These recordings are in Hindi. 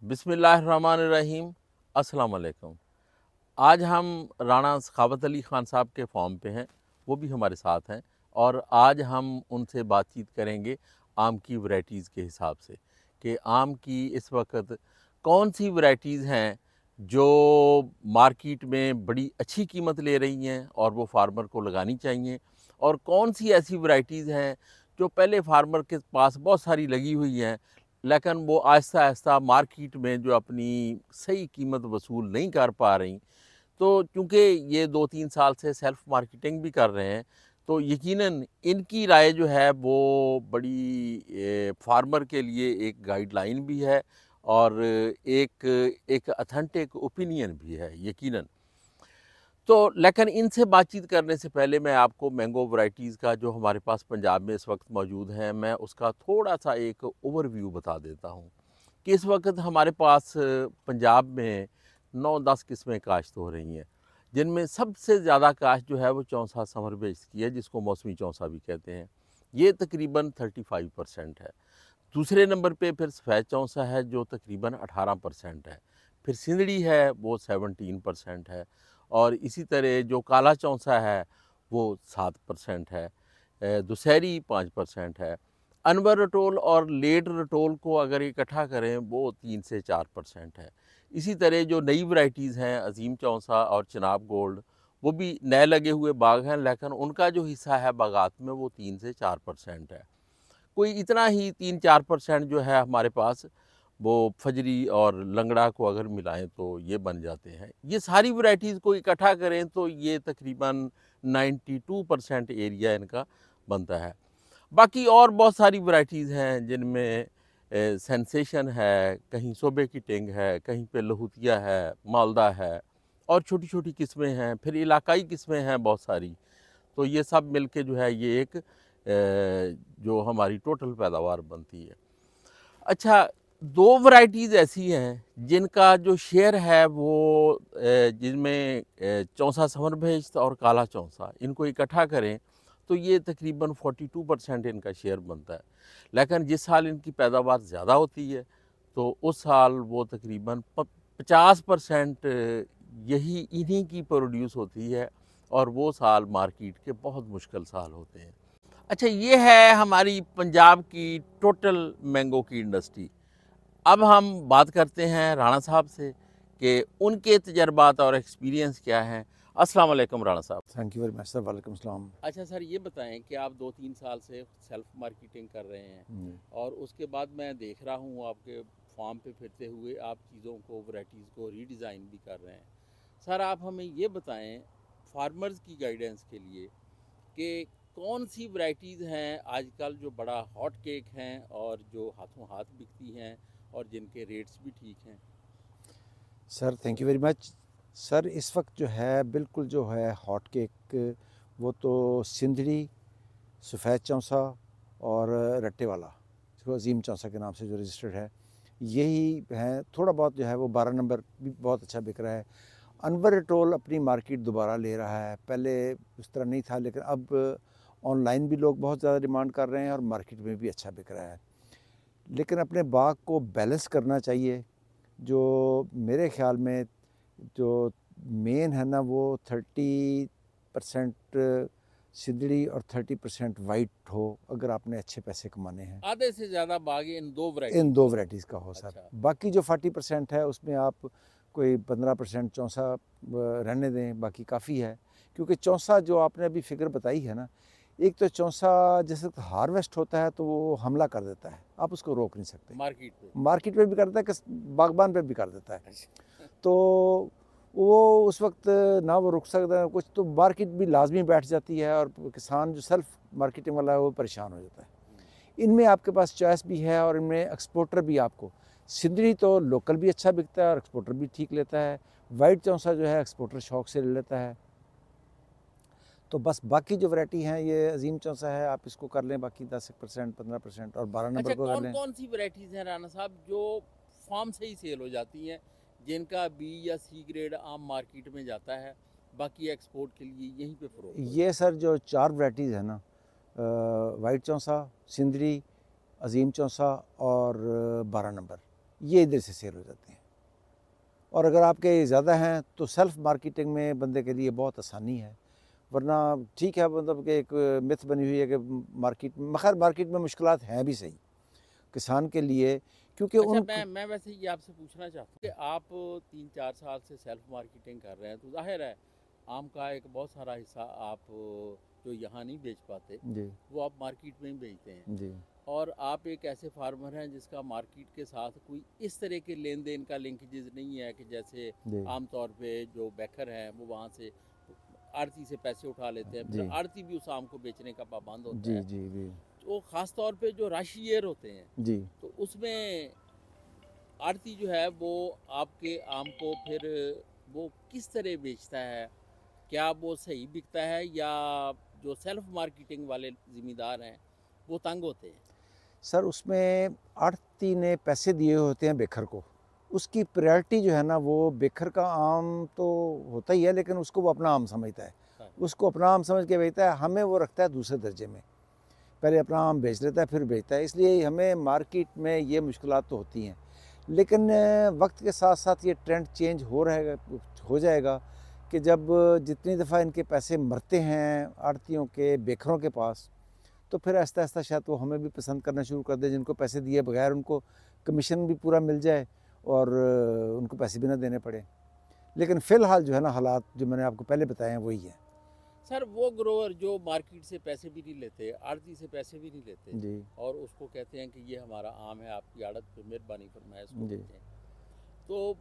बिस्मिल्लाहिर्रहमानिर्रहीम। अस्सलाम वालेकुम। आज हम राणा सखावत अली ख़ान साहब के फॉर्म पे हैं, वो भी हमारे साथ हैं और आज हम उनसे बातचीत करेंगे आम की वैराइटीज़ के हिसाब से कि आम की इस वक्त कौन सी वैराइटीज़ हैं जो मार्केट में बड़ी अच्छी कीमत ले रही हैं और वो फार्मर को लगानी चाहिए, और कौन सी ऐसी वैराइटीज़ हैं जो पहले फार्मर के पास बहुत सारी लगी हुई हैं लेकिन वो आहिस्ता आहिस्ता मार्केट में जो अपनी सही कीमत वसूल नहीं कर पा रही। तो चूँकि ये 2-3 साल से सेल्फ मार्केटिंग भी कर रहे हैं, तो यकीनन इनकी राय जो है वो बड़ी फार्मर के लिए एक गाइडलाइन भी है और एक एक ऑथेंटिक ओपिनियन भी है यकीनन। तो लेकिन इनसे बातचीत करने से पहले मैं आपको मैंगो वैराइटीज़ का जो हमारे पास पंजाब में इस वक्त मौजूद हैं, मैं उसका थोड़ा-सा एक ओवरव्यू बता देता हूँ कि इस वक्त हमारे पास पंजाब में 9-10 किस्में काश्त हो रही हैं, जिनमें सबसे ज़्यादा काश्त जो है वो चौसा समर बेस की है, जिसको मौसमी चौसा भी कहते हैं। ये तकरीबन 35% है। दूसरे नंबर पे फिर सफ़ेद चौसा है जो तकरीबन 18% है। फिर सिंदड़ी है वो 17% है और इसी तरह जो काला चौसा है वो 7% है। दुशहरी 5% है। अनवर रटोल और लेट रटोल को अगर इकट्ठा करें वो 3 से 4% है। इसी तरह जो नई वैराइटीज़ हैं अज़ीम चौसा और चिनाब गोल्ड, वो भी नए लगे हुए बाग हैं लेकिन उनका जो हिस्सा है बागात में वो 3 से 4% है। कोई इतना ही 3-4% जो है हमारे पास वो फजरी और लंगड़ा को अगर मिलाएं तो ये बन जाते हैं। ये सारी वैराइटीज़ को इकट्ठा करें तो ये तकरीबन 92% एरिया इनका बनता है। बाकी और बहुत सारी वैराइटीज़ हैं जिनमें सेंसेशन है, कहीं सोबे की टिंग है, कहीं पे लहुतिया है, मालदा है और छोटी-छोटी किस्में हैं, फिर इलाकाई किस्में हैं बहुत सारी। तो ये सब मिलके जो है ये एक जो हमारी टोटल पैदावार बनती है। अच्छा, 2 वैराइटीज़ ऐसी हैं जिनका जो शेयर है वो जिनमें चौसा समर बेश्त और काला चौसा इनको इकट्ठा करें तो ये तकरीबन 42% इनका शेयर बनता है। लेकिन जिस साल इनकी पैदावार ज़्यादा होती है तो उस साल वो तकरीबन 50% यही इन्हीं की प्रोड्यूस होती है और वो साल मार्केट के बहुत मुश्किल साल होते हैं। अच्छा, ये है हमारी पंजाब की टोटल मैंगो की इंडस्ट्री। अब हम बात करते हैं राणा साहब से कि उनके तजर्बात और एक्सपीरियंस क्या हैं। अस्सलाम वालेकुम राणा साहब। Thank you very much sir. वालेकुम सलाम। अच्छा सर, ये बताएं कि आप 2-3 साल से सेल्फ मार्केटिंग कर रहे हैं और उसके बाद मैं देख रहा हूँ आपके फार्म पे फिरते हुए आप चीज़ों को, वैराइटीज़ को रीडिज़ाइन भी कर रहे हैं। सर आप हमें ये बताएं फार्मर्स की गाइडेंस के लिए कि कौन सी वैराइटीज़ हैं आजकल जो बड़ा हॉट केक हैं और जो हाथों हाथ बिकती हैं और जिनके रेट्स भी ठीक हैं। Sir thank you very much. Sir इस वक्त जो है बिल्कुल जो है हॉट केक वो तो सिंधड़ी, सफ़ेद चौसा और रट्टे वाला, जिसको अजीम चौसा के नाम से जो रजिस्टर्ड है, यही है। थोड़ा बहुत जो है वो 12 नंबर भी बहुत अच्छा बिक रहा है। अनवर टोल अपनी मार्केट दोबारा ले रहा है, पहले उस तरह नहीं था लेकिन अब ऑनलाइन भी लोग बहुत ज़्यादा डिमांड कर रहे हैं और मार्केट में भी अच्छा बिक रहा है। लेकिन अपने बाग को बैलेंस करना चाहिए। जो मेरे ख़्याल में जो मेन है ना वो 30% सिंदड़ी और 30% वाइट हो, अगर आपने अच्छे पैसे कमाने हैं। आधे से ज़्यादा बाग इन दो इन वैराइटीज़ दो का। वैराइटीज़ का हो सर। अच्छा। बाकी जो 40% है उसमें आप कोई 15% चौसा रहने दें, बाकी काफ़ी है। क्योंकि चौसा जो आपने अभी फिगर बताई है ना, एक तो चौसा जैसे हार्वेस्ट होता है तो वो हमला कर देता है, आप उसको रोक नहीं सकते। मार्केट पे। मार्केट में भी कर देता है, बागबान पे भी कर देता है। अच्छा। तो वो उस वक्त ना वो रुक सकता है कुछ, तो मार्केट भी लाजमी बैठ जाती है और किसान जो सेल्फ मार्केटिंग वाला है वो परेशान हो जाता है। इनमें आपके पास चॉइस भी है और इनमें एक्सपोर्टर भी आपको, सिंदरी तो लोकल भी अच्छा बिकता है और एक्सपोर्टर भी ठीक लेता है। वाइट चौसा जो है एक्सपोर्टर शौक से ले लेता है। तो बस बाकी जो वैरायटी हैं ये अजीम चौसा है, आप इसको कर लें, बाकी 10%, 15% और 12 नंबर अच्छा, को कर कौन लें। कौन सी वैराइटीज़ हैं राणा साहब जो फार्म से ही सेल हो जाती हैं, जिनका बी या सी ग्रेड आम मार्केट में जाता है, बाकी एक्सपोर्ट के लिए यहीं पे फ़रोख्त होता ये सर जो 4 वैराइटीज़ है ना, वाइट चौसा, सिंदरी, अजीम चौसा और 12 नंबर, ये इधर से सेल हो जाते हैं। और अगर आपके ज़्यादा हैं तो सेल्फ़ मार्केटिंग में बंदे के लिए बहुत आसानी है, वरना ठीक है मतलब कि एक मिथ बनी हुई है कि मार्केट में मुश्किलात हैं भी सही किसान के लिए, क्योंकि अच्छा, उन मैं वैसे ये आपसे पूछना चाहता हूँ कि आप 3-4 साल से सेल्फ मार्केटिंग कर रहे हैं, तो ज़ाहिर है आम का एक बहुत सारा हिस्सा आप जो यहाँ नहीं बेच पाते, जी वो आप मार्केट में ही बेचते हैं। जी और आप एक ऐसे फार्मर हैं जिसका मार्केट के साथ कोई इस तरह के लेन देन का लिंकेजेस नहीं है कि जैसे जी आमतौर पे जो बैकर हैं वो वहाँ से आड़ती से पैसे उठा लेते हैं, फिर जी आड़ती भी उस आम को बेचने का पाबंद होता जी है। जी जी तो ख़ास तौर पे जो राशियर होते हैं, जी तो उसमें आड़ती जो है वो आपके आम को फिर वो किस तरह बेचता है? क्या वो सही बिकता है या जो सेल्फ मार्केटिंग वाले ज़िम्मेदार हैं वो तंग होते हैं? सर उसमें आढ़ती ने पैसे दिए होते हैं बेखर को, उसकी प्रायोरिटी जो है ना वो बेखर का आम तो होता ही है, लेकिन उसको वो अपना आम समझता है, हाँ, उसको अपना आम समझ के बेचता है, हमें वो रखता है दूसरे दर्जे में, पहले अपना आम बेच लेता है फिर बेचता है, इसलिए हमें मार्केट में ये मुश्किलात तो होती हैं। लेकिन वक्त के साथ साथ ये ट्रेंड चेंज हो जाएगा कि जब जितनी दफ़ा इनके पैसे मरते हैं आड़तियों के बेखरों के पास, तो फिर आहिस्ता आहिस्ता शायद वो हमें भी पसंद करना शुरू कर दे, जिनको पैसे दिए बगैर उनको कमीशन भी पूरा मिल जाए और उनको पैसे भी ना देने पड़े। लेकिन फ़िलहाल जो है ना हालात जो मैंने आपको पहले बताए हैं वही है। सर वो ग्रोअर जो मार्केट से पैसे भी नहीं लेते, आड़ती से पैसे भी नहीं लेते जी और उसको कहते हैं कि ये हमारा आम है, आपकी आड़त पे मेहरबानी फरमाए इसको जी बेचें, तो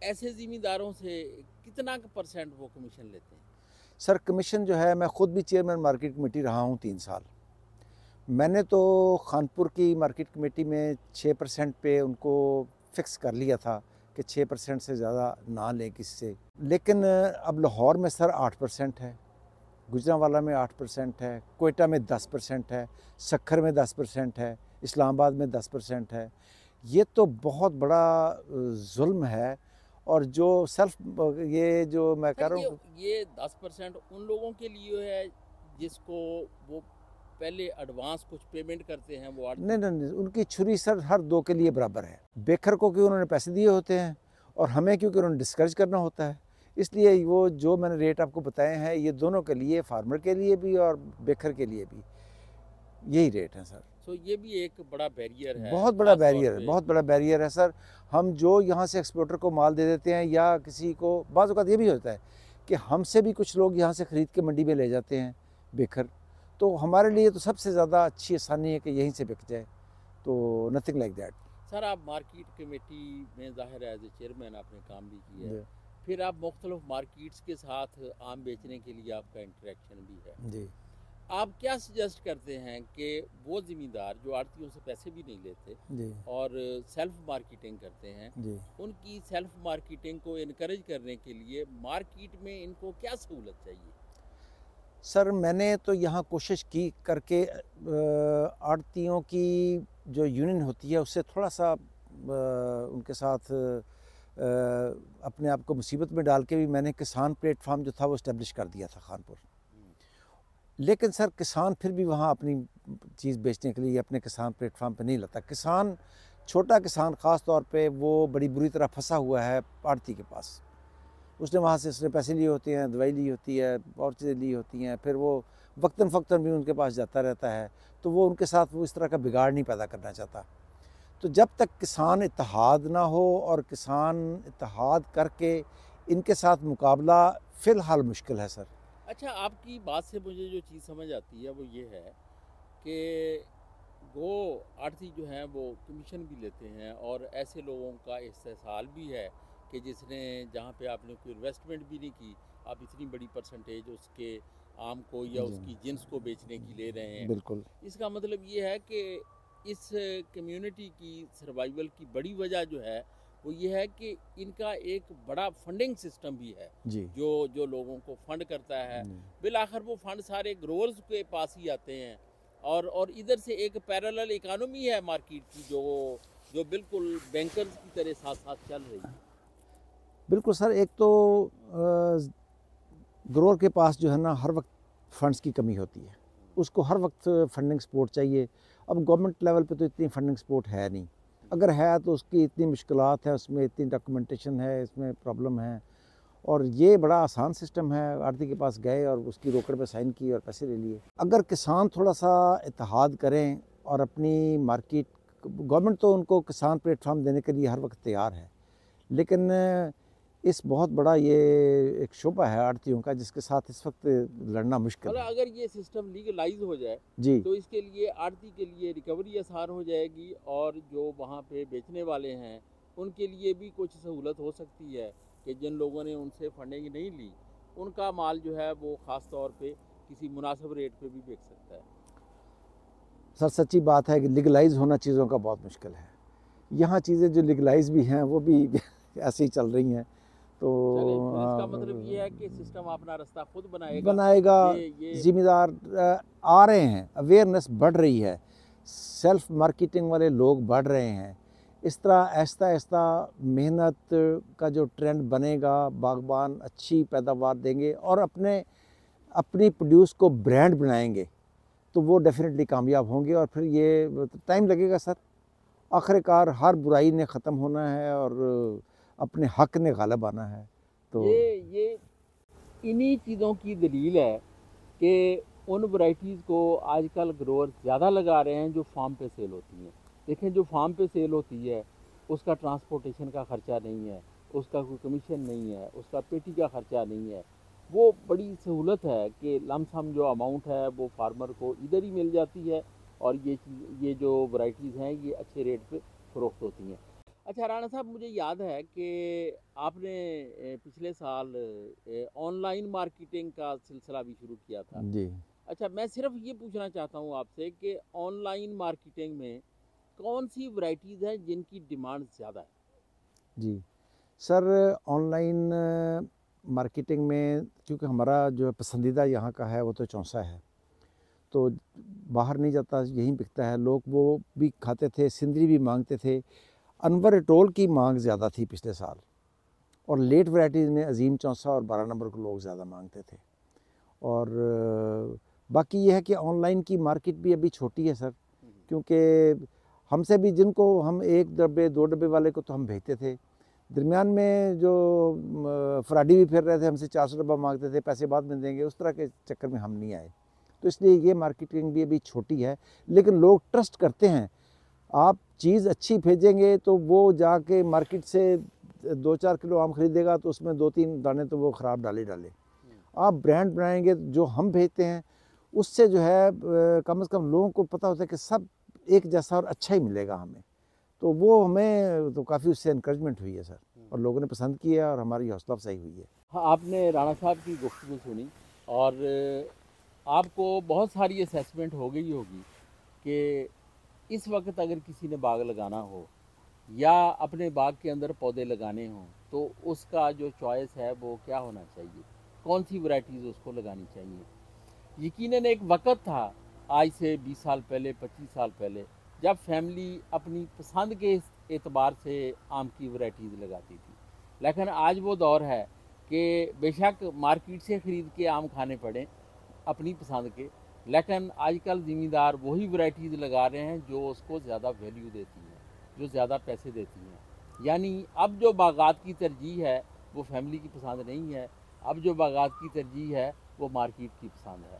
ऐसे ज़िम्मेदारों से कितना परसेंट वो कमीशन लेते हैं? सर कमीशन जो है, मैं ख़ुद भी चेयरमैन मार्केट कमेटी रहा हूँ 3 साल। मैंने तो खानपुर की मार्केट कमेटी में 6% पे उनको फ़िक्स कर लिया था कि 6% से ज़्यादा ना लें किससे। लेकिन अब लाहौर में सर 8% है, गुजरांवाला में 8% है, कोयटा में 10% है, सक्खर में 10% है, इस्लामाबाद में 10% है। ये तो बहुत बड़ा जुल्म है। और जो ये जो मैं कह सर रहा हूँ, ये 10% उन लोगों के लिए है जिसको वो पहले एडवांस कुछ पेमेंट करते हैं वो नहीं आड़ती? नहीं नहीं, उनकी छुरी सर हर दो के लिए बराबर है। बेखर को क्योंकि उन्होंने पैसे दिए होते हैं और हमें क्योंकि उन्होंने डिस्करेज करना होता है, इसलिए वो जो मैंने रेट आपको बताए हैं ये दोनों के लिए, फार्मर के लिए भी और बेखर के लिए भी यही रेट हैं सर। सो ये भी एक बड़ा बैरियर है बहुत बड़ा ख़ास तौर बैरियर है, पे। बहुत बड़ा बैरियर है सर। हम जो यहाँ से एक्सपोर्टर को माल दे देते हैं या किसी को, बाज़ औक़ात ये भी होता है कि हमसे भी कुछ लोग यहाँ से ख़रीद के मंडी में ले जाते हैं बेखर, तो हमारे लिए तो सबसे ज़्यादा अच्छी आसानी है कि यहीं से बिक जाए, तो नथिंग लाइक दैट। सर आप मार्केट कमेटी में ज़ाहिर है एज ए चेयरमैन आपने काम भी किया है, जी फिर आप मुख्तलिफ मार्केट्स के साथ आम बेचने के लिए आपका इंटरेक्शन भी है। जी आप क्या सजेस्ट करते हैं कि वो ज़िम्मेदार जो आड़तियों से पैसे भी नहीं लेते जी और सेल्फ मार्केटिंग करते हैं, जी उनकी सेल्फ मार्केटिंग को इनकरेज करने के लिए मार्केट में इनको क्या सहूलत चाहिए? सर मैंने तो यहाँ कोशिश की करके आड़तियों की जो यूनियन होती है उससे थोड़ा सा उनके साथ अपने आप को मुसीबत में डाल के भी मैंने किसान प्लेटफार्म जो था वो इस्टेब्लिश कर दिया था खानपुर। लेकिन सर किसान फिर भी वहाँ अपनी चीज़ बेचने के लिए अपने किसान प्लेटफार्म पे नहीं लाता। किसान, छोटा किसान ख़ास तौर पे, वो बड़ी बुरी तरह फंसा हुआ है आड़ती के पास। उसने वहाँ से उसने पैसे लिए होते हैं, दवाई ली होती है और चीज़ें ली होती हैं, फिर वो वक्तन फ़क्तन भी उनके पास जाता रहता है, तो वो उनके साथ वो इस तरह का बिगाड़ नहीं पैदा करना चाहता। तो जब तक किसान इत्तेहाद ना हो और किसान इत्तेहाद करके इनके साथ मुकाबला फ़िलहाल मुश्किल है सर। अच्छा, आपकी बात से मुझे जो चीज़ समझ आती है वो ये है कि वो आड़ती जो हैं वो कमीशन भी लेते हैं और ऐसे लोगों का इस्तेहसाल भी है कि जिसने, जहाँ पे आपने कोई इन्वेस्टमेंट भी नहीं की, आप इतनी बड़ी परसेंटेज उसके आम को या जी उसकी जिन्स को बेचने की ले रहे हैं। बिल्कुल इसका मतलब ये है कि इस कम्युनिटी की सर्वाइवल की बड़ी वजह जो है वो ये है कि इनका एक बड़ा फंडिंग सिस्टम भी है जी जो जो लोगों को फंड करता है। जी बिलाखिर वो फंड सारे ग्रोअर्स के पास ही आते हैं और इधर से एक पैरेलल इकानमी है मार्केट की जो जो बिल्कुल बैंकर्स की तरह साथ साथ चल रही है। बिल्कुल सर। एक तो ग्रोअर के पास जो है ना हर वक्त फंड्स की कमी होती है, उसको हर वक्त फंडिंग सपोर्ट चाहिए। अब गवर्नमेंट लेवल पे तो इतनी फंडिंग सपोर्ट है नहीं, अगर है तो उसकी इतनी मुश्किलात है, उसमें इतनी डॉक्यूमेंटेशन है, इसमें प्रॉब्लम है। और ये बड़ा आसान सिस्टम है, आढ़ती के पास गए और उसकी रोकड़ पे साइन की और पैसे ले लिए। अगर किसान थोड़ा सा इत्तेहाद करें और अपनी मार्केट, गवर्नमेंट तो उनको किसान प्लेटफार्म देने के लिए हर वक्त तैयार है, लेकिन इस बहुत बड़ा ये एक शोबा है आढ़तियों का जिसके साथ इस वक्त लड़ना मुश्किल मतलब है। अगर ये सिस्टम लीगलाइज हो जाए जी तो इसके लिए आड़ती के लिए रिकवरी आसान हो जाएगी, और जो वहाँ पे बेचने वाले हैं उनके लिए भी कुछ सहूलत हो सकती है कि जिन लोगों ने उनसे फंडिंग नहीं ली उनका माल जो है वो ख़ास तौर पे किसी मुनासिब रेट पे भी बिक सकता है। सर, सच्ची बात है कि लीगलाइज होना चीज़ों का बहुत मुश्किल है। यहाँ चीज़ें जो लीगलाइज भी हैं वो भी ऐसे ही चल रही हैं। तो चले, फिर इसका मतलब ये है कि सिस्टम अपना रास्ता खुद बनाएगा। बनाएगा। ये ज़िम्मेदार आ रहे हैं, अवेयरनेस बढ़ रही है, सेल्फ मार्केटिंग वाले लोग बढ़ रहे हैं। इस तरह आहिस्ता आहिस्ता मेहनत का जो ट्रेंड बनेगा, बागबान अच्छी पैदावार देंगे और अपनी प्रोड्यूस को ब्रांड बनाएंगे तो वो डेफिनेटली कामयाब होंगे। और फिर ये टाइम लगेगा सर, आखिरकार हर बुराई ने ख़त्म होना है और अपने हक ने गालिब आना है। तो ये इन्हीं चीज़ों की दलील है कि उन वैरायटीज़ को आजकल ग्रोअर ज़्यादा लगा रहे हैं जो फार्म पे सेल होती हैं। देखें, जो फार्म पे सेल होती है उसका ट्रांसपोर्टेशन का ख़र्चा नहीं है, उसका कोई कमीशन नहीं है, उसका पेटी का ख़र्चा नहीं है। वो बड़ी सहूलत है कि लमसम जो अमाउंट है वो फार्मर को इधर ही मिल जाती है, और ये जो वैरायटीज़ हैं ये अच्छे रेट पे फ़रोख्त होती हैं। अच्छा राणा साहब, मुझे याद है कि आपने पिछले साल ऑनलाइन मार्केटिंग का सिलसिला भी शुरू किया था। जी अच्छा, मैं सिर्फ ये पूछना चाहता हूँ आपसे कि ऑनलाइन मार्केटिंग में कौन सी वैरायटीज़ हैं जिनकी डिमांड ज़्यादा है? जी सर, ऑनलाइन मार्केटिंग में क्योंकि हमारा जो पसंदीदा यहाँ का है वो तो चौंसा है, तो बाहर नहीं जाता, यहीं बिकता है। लोग वो भी खाते थे, सिंदरी भी मांगते थे। अनवर टोल की मांग ज़्यादा थी पिछले साल, और लेट वैराइटीज़ में अजीम चौंसा और 12 नंबर को लोग ज़्यादा मांगते थे। और बाकी ये है कि ऑनलाइन की मार्केट भी अभी छोटी है सर, क्योंकि हमसे भी जिनको हम 1 डब्बे 2 डब्बे वाले को तो हम भेजते थे, दरमियान में जो फ्राडी भी फिर रहे थे, हमसे 400 डब्बा मांगते थे, पैसे बाद में देंगे, उस तरह के चक्कर में हम नहीं आए। तो इसलिए ये मार्केटिंग भी अभी छोटी है, लेकिन लोग ट्रस्ट करते हैं। आप चीज़ अच्छी भेजेंगे तो वो जाके मार्केट से 2-4 किलो आम खरीदेगा तो उसमें 2-3 दाने तो वो ख़राब डाले डाले। आप ब्रांड बनाएंगे, जो हम भेजते हैं उससे जो है कम से कम लोगों को पता होता है कि सब एक जैसा और अच्छा ही मिलेगा हमें। तो वो हमें तो काफ़ी उससे इनकरेजमेंट हुई है सर, और लोगों ने पसंद किया और हमारी हौसला अफजाई हुई है। हाँ, आपने राणा साहब की गुफ्तगू सुनी, और आपको बहुत सारी असेसमेंट हो गई होगी कि इस वक्त अगर किसी ने बाग लगाना हो या अपने बाग के अंदर पौधे लगाने हों तो उसका जो चॉइस है वो क्या होना चाहिए, कौन सी वैरायटीज़ उसको लगानी चाहिए। यकीनन एक वक्त था, आज से 20 साल पहले, 25 साल पहले, जब फैमिली अपनी पसंद के एतबार से आम की वैरायटीज़ लगाती थी। लेकिन आज वो दौर है कि बेशक मार्केट से ख़रीद के आम खाने पड़ें अपनी पसंद के, लेकिन आजकल ज़मींदार वही वैरायटीज़ लगा रहे हैं जो उसको ज़्यादा वैल्यू देती हैं, जो ज़्यादा पैसे देती हैं। यानी अब जो बागात की तरजीह है वो फैमिली की पसंद नहीं है, अब जो बागात की तरजीह है वो मार्केट की पसंद है।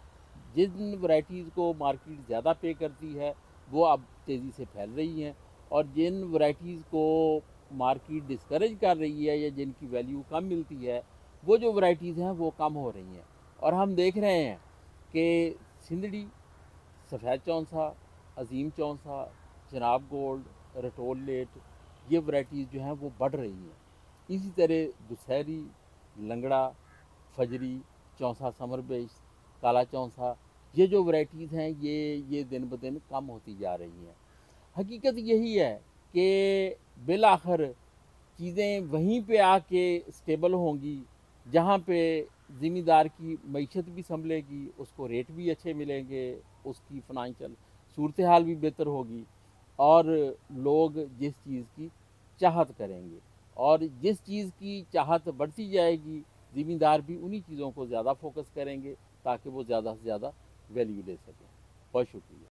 जिन वैरायटीज़ को मार्केट ज़्यादा पे करती है वो अब तेज़ी से फैल रही हैं, और जिन वैरायटीज़ को मार्केट डिस्करेज कर रही है या जिनकी वैल्यू कम मिलती है वो जो वैरायटीज़ हैं वो कम हो रही हैं। और हम देख रहे हैं कि सिंदड़ी, सफ़ेद चौंसा, अजीम चौंसा, जनाब गोल्ड, रटोल लेट, ये वैरायटीज़ जो हैं वो बढ़ रही हैं। इसी तरह दुसहरी, लंगड़ा, फजरी, चौंसा समरबेश, काला चौंसा, ये जो वैरायटीज़ हैं ये दिन ब दिन कम होती जा रही हैं। हकीकत यही है कि बिल आखिर चीज़ें वहीं पे आके स्टेबल होंगी जहाँ पे ज़िम्मेदार की मईशत भी संभलेगी, उसको रेट भी अच्छे मिलेंगे, उसकी फ़ाइनेंशियल सूरत हाल भी बेहतर होगी, और लोग जिस चीज़ की चाहत करेंगे, और जिस चीज़ की चाहत बढ़ती जाएगी ज़िम्मेदार भी उन्हीं चीज़ों को ज़्यादा फोकस करेंगे ताकि वो ज़्यादा से ज़्यादा वैल्यू ले सकें। बहुत शुक्रिया।